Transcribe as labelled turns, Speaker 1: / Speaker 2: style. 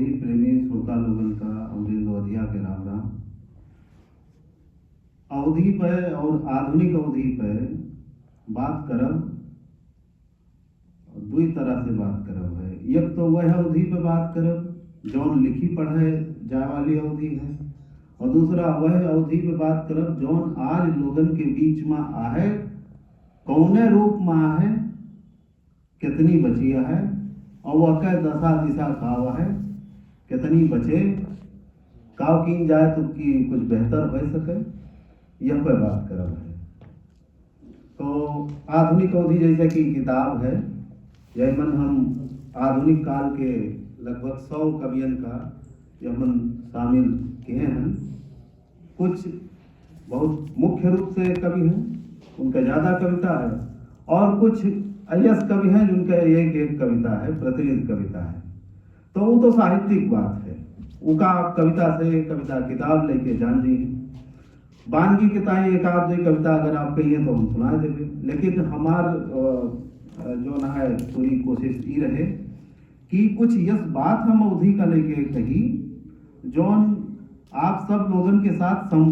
Speaker 1: अवधि प्रेमी श्रोता लोगन का अमरेंद्र वधिया के राम राम। अवधि पर और आधुनिक अवधि पर बात करब दुई तरह से बात करब है। एक तो वह अवधि पे बात करब जौन लिखी पढ़े जाए वाली अवधि है, और दूसरा वह अवधि पे बात करब जौन आज लोगन के बीच में आहे, कौने रूप में आहे, कितनी बची है और वह कह दशा दिशा खाव है, कितनी बचे काव की जाए तो कि कुछ बेहतर हो सके, यह पर बात करब है। तो आधुनिक अवधि जैसे कि किताब है, यह मन हम आधुनिक काल के लगभग 100 कवियन का यह मन शामिल किए हैं। कुछ बहुत मुख्य रूप से कवि हैं, उनका ज़्यादा कविता है, और कुछ अयस कवि हैं जिनका एक एक कविता है, प्रतिनिधि कविता है। तो वो तो साहित्यिक बात है, उनका आप कविता से कविता किताब लेके जान ली। बानगी किताएँ एक आध दो कविता अगर आप कहिए तो हम सुना देंगे, लेकिन हमार जो ना है पूरी कोशिश ये रहे कि कुछ यस बात हम अवधि का लेके कही जौन आप सब लोगन के साथ संवाद